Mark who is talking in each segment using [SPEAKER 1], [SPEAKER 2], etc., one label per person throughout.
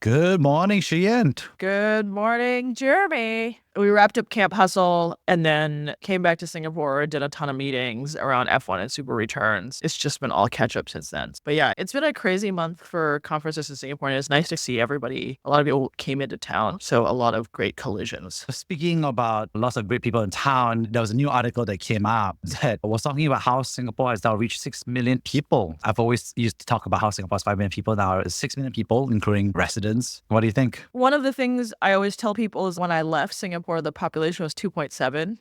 [SPEAKER 1] Good morning, Shiyant.
[SPEAKER 2] Good morning, Jeremy. We wrapped up Camp Hustle and then came back to Singapore, did a ton of meetings around F1 and Super Returns. It's just been all catch up since then. But yeah, it's been a crazy month for conferences in Singapore, and it's nice to see everybody. A lot of people came into town, so a lot of great collisions.
[SPEAKER 1] Speaking about lots of great people in town, there was a new article that came out that was talking about how Singapore has now reached 6 million people. I've always used to talk about how Singapore's 5 million people. Now it's 6 million people, including residents. What do you think?
[SPEAKER 2] One of the things I always tell people is when I left Singapore, the population was 2.7.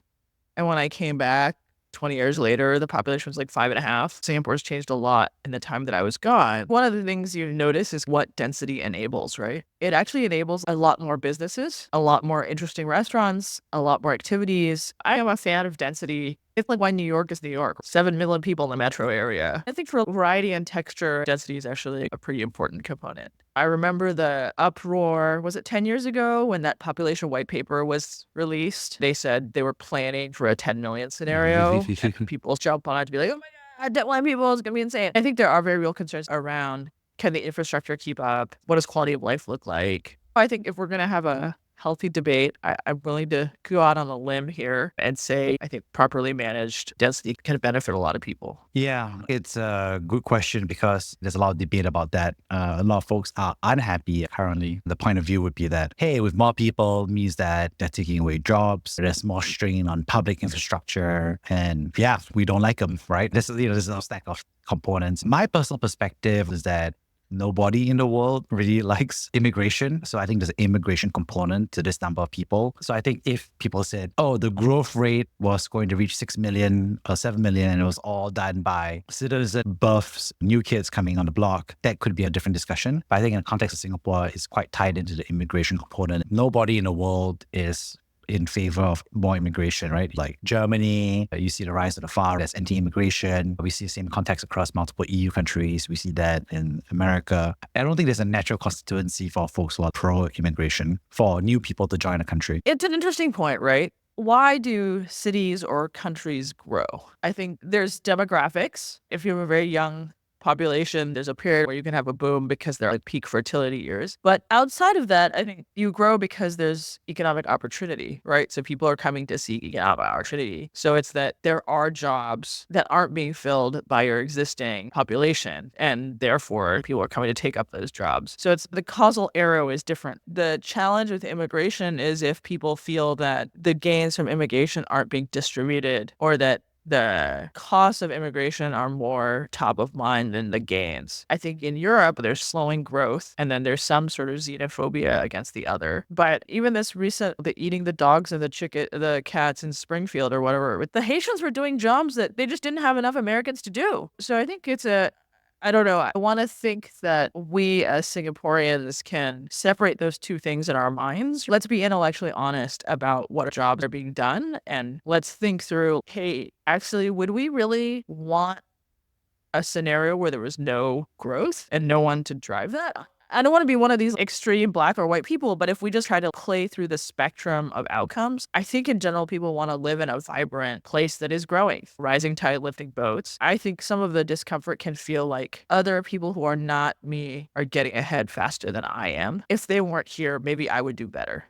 [SPEAKER 2] And when I came back 20 years later, the population was like 5.5. Singapore's changed a lot in the time that I was gone. One of the things you notice is what density enables, right? It actually enables a lot more businesses, a lot more interesting restaurants, a lot more activities. I am a fan of density. It's like why New York is New York. 7 million people in the metro area. I think for variety and texture, density is actually a pretty important component. I remember the uproar, was it 10 years ago when that population white paper was released? They said they were planning for a 10 million scenario. And people jump on it to be like, oh my God, deadline people is going to be insane. I think there are very real concerns around, can the infrastructure keep up? What does quality of life look like? I think if we're going to have a healthy debate, I'm willing to go out on a limb here and say I think properly managed density can benefit a lot of people.
[SPEAKER 1] Yeah, it's a good question because there's a lot of debate about that. A lot of folks are unhappy currently. The point of view would be that, hey, with more people means that they're taking away jobs. There's more strain on public infrastructure. And yeah, we don't like them, right? There's a stack of components. My personal perspective is that nobody in the world really likes immigration. So I think there's an immigration component to this number of people. So I think if people said, oh, the growth rate was going to reach 6 million or 7 million and it was all done by citizen births, new kids coming on the block, that could be a different discussion. But I think in the context of Singapore, it's quite tied into the immigration component. Nobody in the world is in favor of more immigration, right? Like Germany, you see the rise of the far, there's anti-immigration. We see the same context across multiple EU countries. We see that in America. I don't think there's a natural constituency for folks who are pro-immigration for new people to join a country.
[SPEAKER 2] It's an interesting point, right? Why do cities or countries grow? I think there's demographics. If you have a very young population, there's a period where you can have a boom because they're like peak fertility years. But outside of that, I think you grow because there's economic opportunity, right? So people are coming to seek economic opportunity. So it's that there are jobs that aren't being filled by your existing population, and therefore people are coming to take up those jobs. So it's the causal arrow is different. The challenge with immigration is if people feel that the gains from immigration aren't being distributed, or that the costs of immigration are more top of mind than the gains. I think in Europe, there's slowing growth, and then there's some sort of xenophobia against the other. But even this recent, the eating the dogs and the cats in Springfield or whatever, the Haitians were doing jobs that they just didn't have enough Americans to do. So I think I don't know. I want to think that we as Singaporeans can separate those two things in our minds. Let's be intellectually honest about what jobs are being done. And let's think through, hey, actually, would we really want a scenario where there was no growth and no one to drive that? I don't want to be one of these extreme black or white people, but if we just try to play through the spectrum of outcomes, I think in general, people want to live in a vibrant place that is growing, rising tide lifting boats. I think some of the discomfort can feel like other people who are not me are getting ahead faster than I am. If they weren't here, maybe I would do better.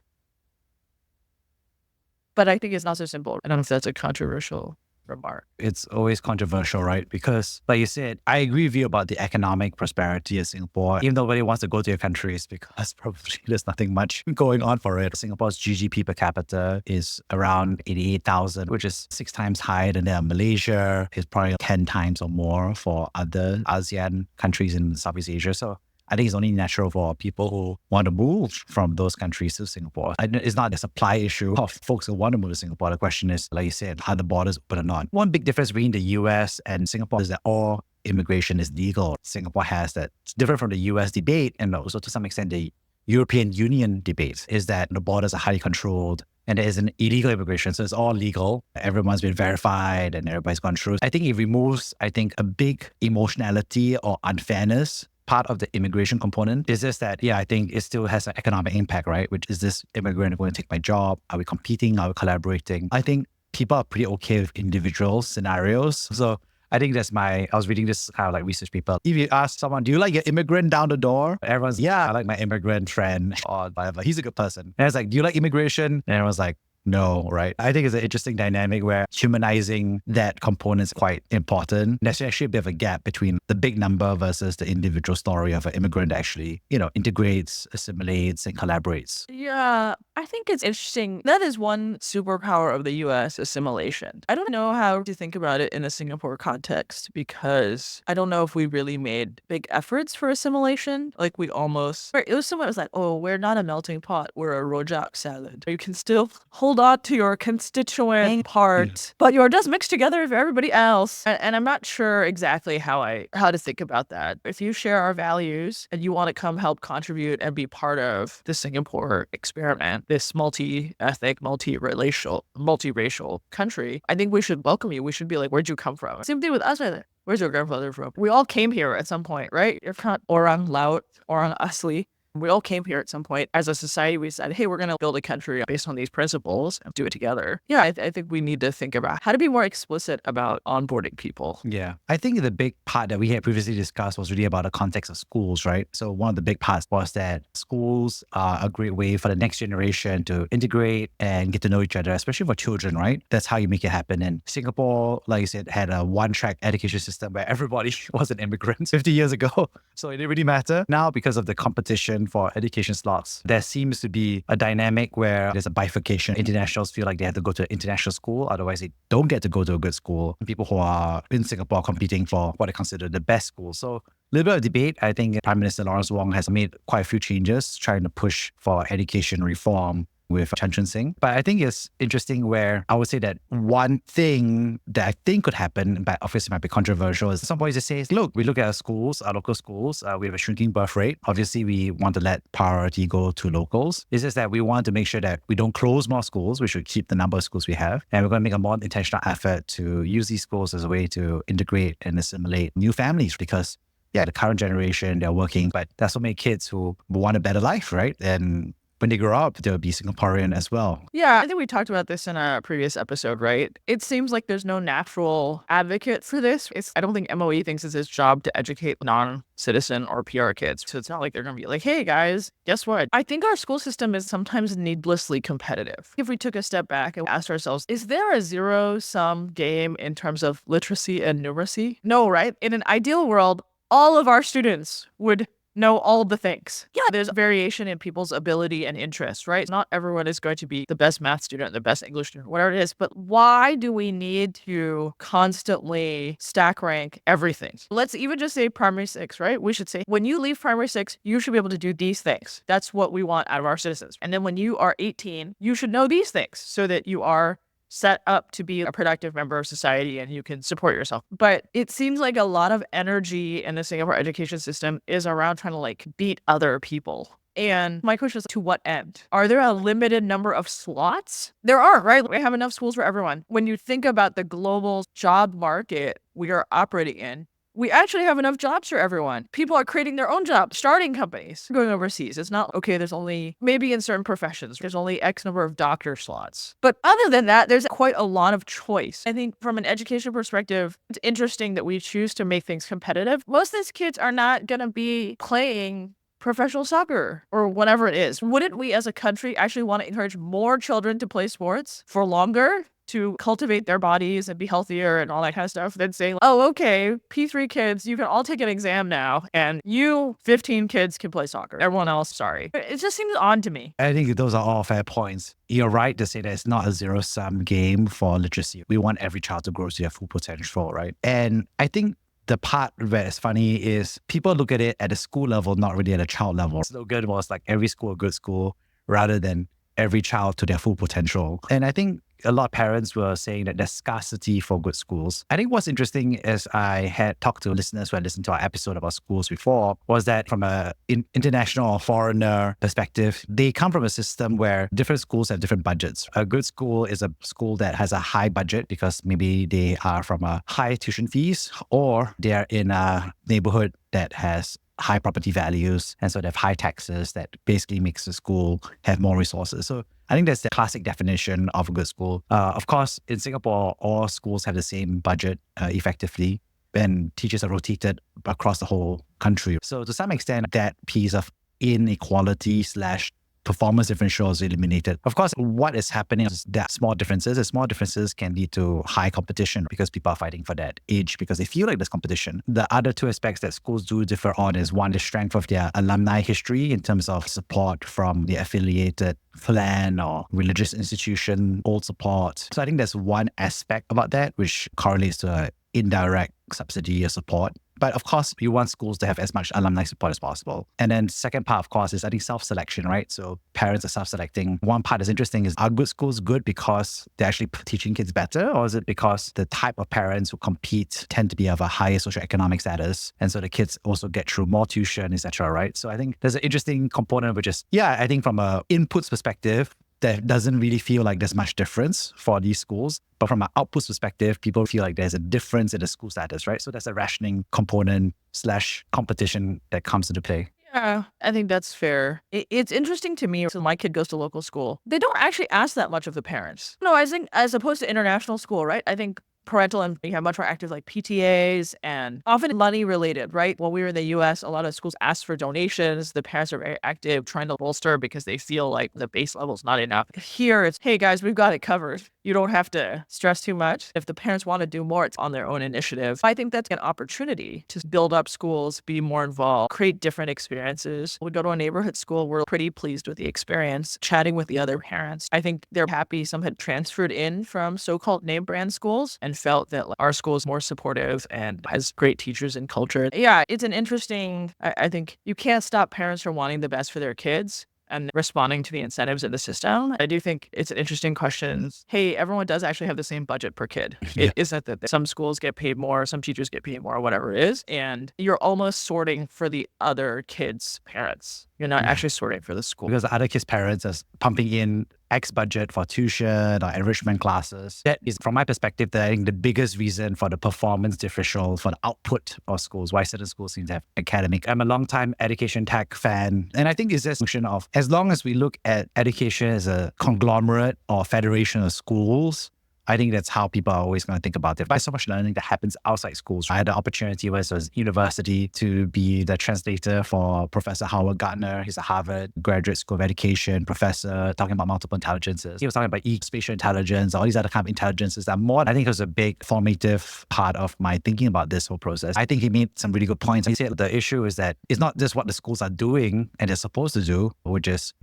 [SPEAKER 2] But I think it's not so simple. I don't know if that's a controversial remark.
[SPEAKER 1] It's always controversial, right? Because like you said, I agree with you about the economic prosperity of Singapore. Even though nobody wants to go to your country, it's because probably there's nothing much going on for it. Singapore's GDP per capita is around 88,000, which is 6 times higher than Malaysia. It's probably 10 times or more for other ASEAN countries in Southeast Asia. So I think it's only natural for people who want to move from those countries to Singapore. It's not a supply issue of folks who want to move to Singapore. The question is, like you said, are the borders open or not? One big difference between the US and Singapore is that all immigration is legal. Singapore has that. It's different from the US debate, and also to some extent the European Union debate, is that the borders are highly controlled and there is an illegal immigration. So it's all legal. Everyone's been verified and everybody's gone through. I think it removes, a big emotionality or unfairness part of the immigration component. Is just that, I think it still has an economic impact, right? Which is this immigrant going to take my job? Are we competing? Are we collaborating? I think people are pretty okay with individual scenarios. So I think I was reading this kind of like research paper. If you ask someone, do you like your immigrant down the door? Everyone's, yeah, I like my immigrant friend or whatever. He's a good person. And it's like, do you like immigration? And everyone's like, no, right? I think it's an interesting dynamic where humanizing that component is quite important. There's actually a bit of a gap between the big number versus the individual story of an immigrant that actually, integrates, assimilates, and collaborates.
[SPEAKER 2] Yeah, I think it's interesting. That is one superpower of the US, assimilation. I don't know how to think about it in a Singapore context because I don't know if we really made big efforts for assimilation. Like we almost, it was someone was like, oh, we're not a melting pot, we're a rojak salad. You can still hold on to your constituent part, but you're just mixed together with everybody else. And I'm not sure exactly how to think about that. If you share our values and you want to come help contribute and be part of the Singapore experiment, this multi-ethnic, multiracial country, I think we should welcome you. We should be like, where'd you come from? Same thing with us. Where's your grandfather from? We all came here at some point, right? You're not orang laut, orang asli. We all came here at some point. As a society, we said, hey, we're going to build a country based on these principles and do it together. Yeah, I think we need to think about how to be more explicit about onboarding people.
[SPEAKER 1] Yeah. I think the big part that we had previously discussed was really about the context of schools, right? So one of the big parts was that schools are a great way for the next generation to integrate and get to know each other, especially for children, right? That's how you make it happen. And Singapore, like you said, had a one-track education system where everybody was an immigrant 50 years ago. So it didn't really matter. Now, because of the competition for education slots, there seems to be a dynamic where there's a bifurcation. Internationals feel like they have to go to an international school, otherwise they don't get to go to a good school. People who are in Singapore competing for what they consider the best school. So a little bit of debate. I think Prime Minister Lawrence Wong has made quite a few changes trying to push for education reform with Chan Chun Sing. But I think it's interesting where I would say that one thing that I think could happen, but obviously might be controversial, is at some point it says, look, we look at our schools, our local schools, we have a shrinking birth rate. Obviously, we want to let priority go to locals. It's just that we want to make sure that we don't close more schools. We should keep the number of schools we have. And we're going to make a more intentional effort to use these schools as a way to integrate and assimilate new families because the current generation, they're working, but there's so many kids who want a better life, right? And when they grow up, they'll be Singaporean as well.
[SPEAKER 2] Yeah, I think we talked about this in a previous episode, right? It seems like there's no natural advocate for this. I don't think MOE thinks it's its job to educate non-citizen or PR kids. So it's not like they're going to be like, hey guys, guess what? I think our school system is sometimes needlessly competitive. If we took a step back and asked ourselves, is there a zero-sum game in terms of literacy and numeracy? No, right? In an ideal world, all of our students would know all the things. Yeah, there's variation in people's ability and interest, right? Not everyone is going to be the best math student, the best English student, whatever it is. But why do we need to constantly stack rank everything? Let's even just say primary 6, right? We should say, when you leave primary 6, you should be able to do these things. That's what we want out of our citizens. And then when you are 18, you should know these things so that you are set up to be a productive member of society and you can support yourself. But it seems like a lot of energy in the Singapore education system is around trying to beat other people. And my question is, to what end? Are there a limited number of slots? There are, right? We have enough schools for everyone. When you think about the global job market we are operating in, we actually have enough jobs for everyone. People are creating their own jobs, starting companies, going overseas. It's not, okay, there's only, maybe in certain professions, there's only X number of doctor slots. But other than that, there's quite a lot of choice. I think from an education perspective, it's interesting that we choose to make things competitive. Most of these kids are not going to be playing professional soccer or whatever it is. Wouldn't we as a country actually want to encourage more children to play sports for longer, to cultivate their bodies and be healthier and all that kind of stuff, than saying, oh, okay, P3 kids, you can all take an exam now, and you 15 kids can play soccer. Everyone else, sorry. It just seems odd to me.
[SPEAKER 1] I think those are all fair points. You're right to say that it's not a zero-sum game for literacy. We want every child to grow to their full potential, right? And I think the part where it's funny is people look at it at a school level, not really at a child level. The slogan was every school a good school rather than every child to their full potential. And I think a lot of parents were saying that there's scarcity for good schools. I think what's interesting is I had talked to listeners who had listened to our episode about schools before, was that from an international or foreigner perspective, they come from a system where different schools have different budgets. A good school is a school that has a high budget because maybe they are from a high tuition fees, or they are in a neighborhood that has high property values, and so they have high taxes that basically makes the school have more resources. So I think that's the classic definition of a good school. Of course, in Singapore, all schools have the same budget effectively, and teachers are rotated across the whole country. So to some extent, that piece of inequality slash performance differential is eliminated. Of course, what is happening is that small differences. And small differences can lead to high competition because people are fighting for that edge because they feel like there's competition. The other two aspects that schools do differ on is one, the strength of their alumni history in terms of support from the affiliated clan or religious institution, old support. So I think there's one aspect about that which correlates to an indirect subsidy or support. But of course, you want schools to have as much alumni support as possible. And then second part, of course, is I think self-selection, right? So parents are self-selecting. One part that's interesting is, are good schools good because they're actually teaching kids better? Or is it because the type of parents who compete tend to be of a higher socioeconomic status? And so the kids also get through more tuition, etc., right? So I think there's an interesting component, which is, I think from an inputs perspective, there doesn't really feel like there's much difference for these schools. But from an outputs perspective, people feel like there's a difference in the school status, right? So there's a rationing component slash competition that comes into play.
[SPEAKER 2] Yeah, I think that's fair. It's interesting to me. So my kid goes to local school. They don't actually ask that much of the parents. No, I think as opposed to international school, right? I think parental and you have much more active like PTAs and often money related, right? When we were in the US, a lot of schools ask for donations. The parents are very active trying to bolster because they feel like the base level is not enough. Here it's, hey guys, we've got it covered. You don't have to stress too much. If the parents want to do more, it's on their own initiative. I think that's an opportunity to build up schools, be more involved, create different experiences. We go to a neighborhood school, we're pretty pleased with the experience, chatting with the other parents. I think they're happy some had transferred in from so-called name brand schools and felt that our school is more supportive and has great teachers and culture. Yeah, it's an interesting, I think you can't stop parents from wanting the best for their kids and responding to the incentives of the system. I do think it's an interesting question. Hey, everyone does actually have the same budget per kid.
[SPEAKER 1] Yeah.
[SPEAKER 2] It isn't that some schools get paid more, some teachers get paid more, or whatever it is. And you're almost sorting for the other kids' parents. You're not actually sorting for the school.
[SPEAKER 1] Because the other kids' parents are pumping in X budget for tuition or enrichment classes. That is, from my perspective, I think the biggest reason for the performance differential for the output of schools, why certain schools seem to have academic. I'm a long-time education tech fan. And I think it's just a function of, as long as we look at education as a conglomerate or federation of schools, I think that's how people are always going to think about it. But so much learning that happens outside schools. I had the opportunity when I was at university to be the translator for Professor Howard Gardner. He's a Harvard Graduate School of Education professor talking about multiple intelligences. He was talking about spatial intelligence, all these other kind of intelligences that more, I think it was a big formative part of my thinking about this whole process. I think he made some really good points. He said the issue is that it's not just what the schools are doing and they're supposed to do, which is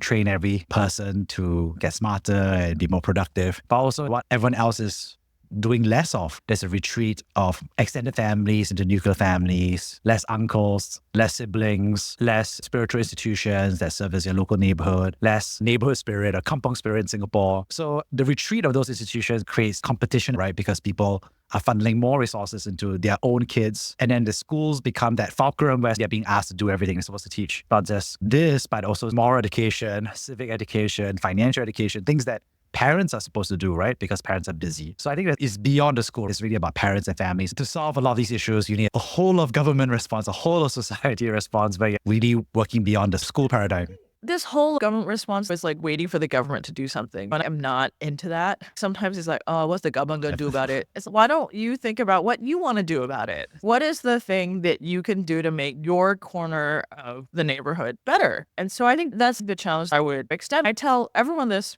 [SPEAKER 1] train every person to get smarter and be more productive, but also what everyone else is doing less of. There's a retreat of extended families into nuclear families, less uncles, less siblings, less spiritual institutions that serve as your local neighborhood, less neighborhood spirit or kampong spirit in Singapore. So the retreat of those institutions creates competition, right? Because people are funneling more resources into their own kids. And then the schools become that fulcrum where they're being asked to do everything they're supposed to teach. Not just this, but also moral education, civic education, financial education, things that parents are supposed to do, right? Because parents are busy. So I think that it's beyond the school. It's really about parents and families. To solve a lot of these issues, you need a whole of government response, a whole of society response, where you're really working beyond the school paradigm.
[SPEAKER 2] This whole government response is like waiting for the government to do something. But I'm not into that. Sometimes it's like, oh, what's the government going to do about it? It's why don't you think about what you want to do about it? What is the thing that you can do to make your corner of the neighborhood better? And so I think that's the challenge I would extend. I tell everyone this.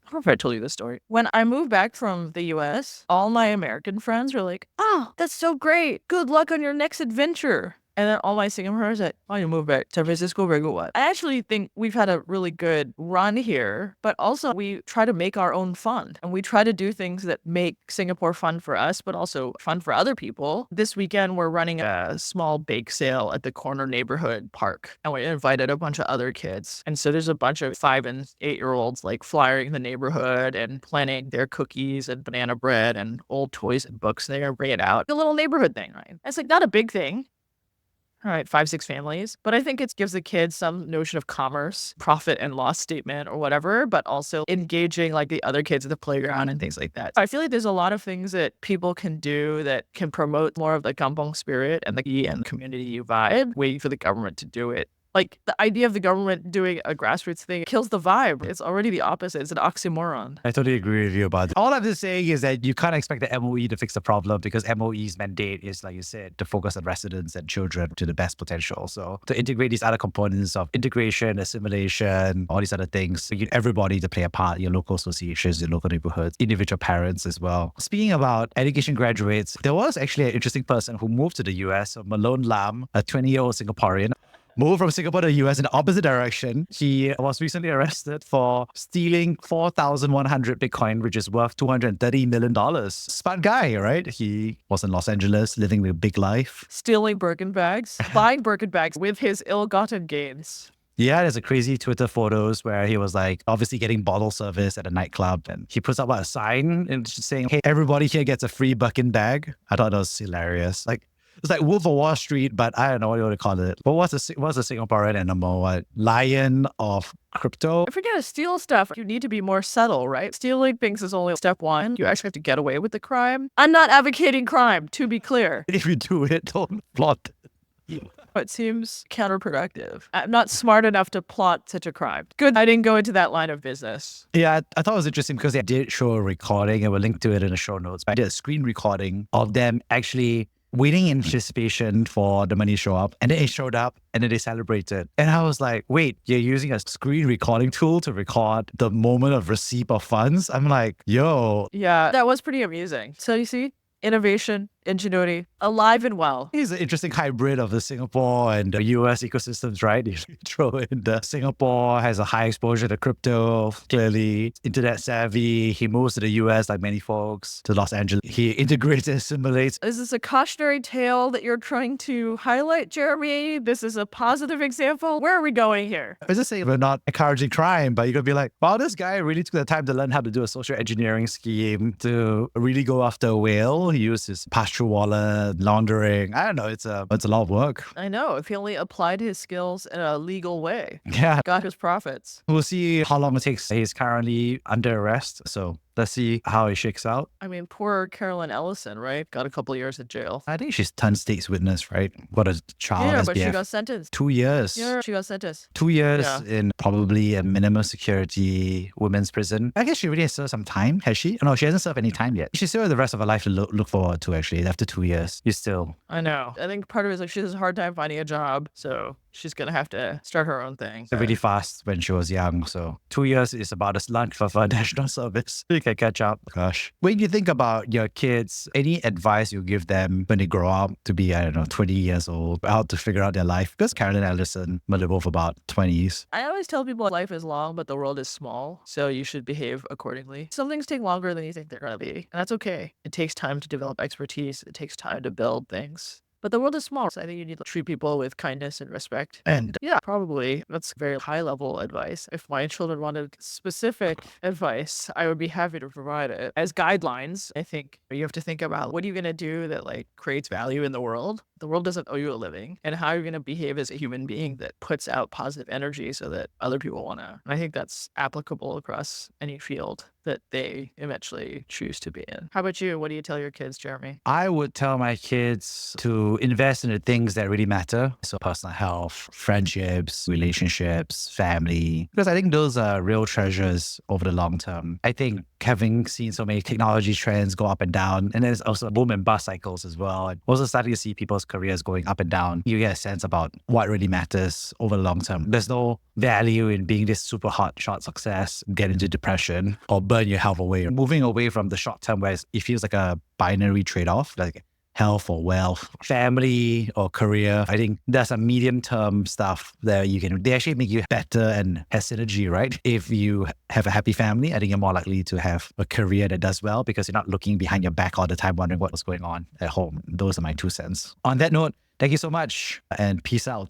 [SPEAKER 2] I don't know if I told you this story. When I moved back from the US, all my American friends were like, oh, that's so great. Good luck on your next adventure. And then all my Singaporeans said, oh, you moved back to San Francisco, very good one. I actually think we've had a really good run here, but also we try to make our own fun. And we try to do things that make Singapore fun for us, but also fun for other people. This weekend, we're running a small bake sale at the corner neighborhood park. And we invited a bunch of other kids. And so there's a bunch of 5 and 8-year-olds like flyering the neighborhood and planning their cookies and banana bread and old toys and books. They're going to bring it out. A little neighborhood thing, right? It's like not a big thing. All right, 5, 6 families. But I think it gives the kids some notion of commerce, profit and loss statement or whatever, but also engaging like the other kids at the playground and things like that. I feel like there's a lot of things that people can do that can promote more of the kampong spirit and the community vibe, waiting for the government to do it. Like the idea of the government doing a grassroots thing kills the vibe. It's already the opposite. It's an oxymoron.
[SPEAKER 1] I totally agree with you about that. All I'm just saying is that you can't expect the MOE to fix the problem because MOE's mandate is, like you said, to focus on residents and children to the best potential. So to integrate these other components of integration, assimilation, all these other things, you get everybody to play a part, your local associations, your local neighborhoods, individual parents as well. Speaking about education graduates, there was actually an interesting person who moved to the US, Malone Lam, a 20-year-old Singaporean. Moved from Singapore to the US in the opposite direction. He was recently arrested for stealing 4,100 Bitcoin, which is worth $230 million. Smart guy, right? He was in Los Angeles, living the big life.
[SPEAKER 2] Stealing Birkin bags, buying Birkin bags with his ill-gotten gains.
[SPEAKER 1] Yeah, there's a crazy Twitter photos where he was like obviously getting bottle service at a nightclub, and he puts up a sign and saying, "Hey, everybody here gets a free Birkin bag." I thought that was hilarious. Like, it's like Wolf of Wall Street, but I don't know what you want to call it. But what's a Singaporean animal? What? Lion of crypto?
[SPEAKER 2] If you're going to steal stuff, you need to be more subtle, right? Stealing things is only step one. You actually have to get away with the crime. I'm not advocating crime, to be clear.
[SPEAKER 1] If you do it, don't plot.
[SPEAKER 2] It seems counterproductive. I'm not smart enough to plot such a crime. Good, I didn't go into that line of business.
[SPEAKER 1] Yeah, I thought it was interesting because they did show a recording, and we'll link to it in the show notes. But I did a screen recording of them actually waiting in anticipation for the money to show up. And then it showed up and then they celebrated. And I was like, wait, you're using a screen recording tool to record the moment of receipt of funds? I'm like, yo.
[SPEAKER 2] Yeah, that was pretty amusing. So you see, innovation, ingenuity, alive and well.
[SPEAKER 1] He's an interesting hybrid of the Singapore and the US ecosystems, right? You throw in the Singapore has a high exposure to crypto, clearly internet savvy. He moves to the US like many folks, to Los Angeles. He integrates and assimilates.
[SPEAKER 2] Is this a cautionary tale that you're trying to highlight, Jeremy? This is a positive example? Where are we going here?
[SPEAKER 1] I was just saying we're not encouraging crime, but you're going to be like, wow, this guy really took the time to learn how to do a social engineering scheme to really go after a whale. He used his pastoral wallet, laundering. I don't know. It's a lot of work.
[SPEAKER 2] I know. If he only applied his skills in a legal way,
[SPEAKER 1] Yeah.
[SPEAKER 2] got his profits.
[SPEAKER 1] We'll see how long it takes. He's currently under arrest. So let's see how it shakes out.
[SPEAKER 2] I mean, poor Carolyn Ellison, right? Got a couple of years in jail.
[SPEAKER 1] I think she's turned state's witness, right? What a child.
[SPEAKER 2] Yeah, but she
[SPEAKER 1] SBF.
[SPEAKER 2] got sentenced.
[SPEAKER 1] 2 years.
[SPEAKER 2] Yeah, she got sentenced.
[SPEAKER 1] 2 years
[SPEAKER 2] Yeah.
[SPEAKER 1] in probably a minimum security women's prison. I guess she already has served some time, has she? No, she hasn't served any time yet. She still has the rest of her life to look forward to, actually. After 2 years, you still...
[SPEAKER 2] I know. I think part of it is like she has a hard time finding a job, so she's going to have to start her own thing.
[SPEAKER 1] really fast when she was young. So 2 years is about as long for her national service. You can catch up. Gosh. When you think about your kids, any advice you give them when they grow up to be, I don't know, 20 years old, out to figure out their life? Because Carolyn Ellison will live over about 20s.
[SPEAKER 2] I always tell people life is long, but the world is small, so you should behave accordingly. Some things take longer than you think they're going to be, and that's okay. It takes time to develop expertise. It takes time to build things. But the world is small, so I think you need to treat people with kindness and respect.
[SPEAKER 1] And
[SPEAKER 2] Yeah, probably. That's very high-level advice. If my children wanted specific advice, I would be happy to provide it. As guidelines, I think you have to think about what are you going to do that like creates value in the world? The world doesn't owe you a living. And how are you going to behave as a human being that puts out positive energy so that other people want to? I think that's applicable across any field that they eventually choose to be in. How about you? What do you tell your kids, Jeremy?
[SPEAKER 1] I would tell my kids to invest in the things that really matter. So personal health, friendships, relationships, family, because I think those are real treasures over the long term. I think having seen so many technology trends go up and down, and there's also boom and bust cycles as well. And also starting to see people's careers going up and down. You get a sense about what really matters over the long term. There's no value in being this super hot shot success, get into depression, or burn your health away. Moving away from the short term where it feels like a binary trade-off, like health or wealth, family or career. I think there's some medium term stuff that they actually make you better and has synergy, right? If you have a happy family, I think you're more likely to have a career that does well because you're not looking behind your back all the time wondering what was going on at home. Those are my 2 cents. On that note, thank you so much and peace out.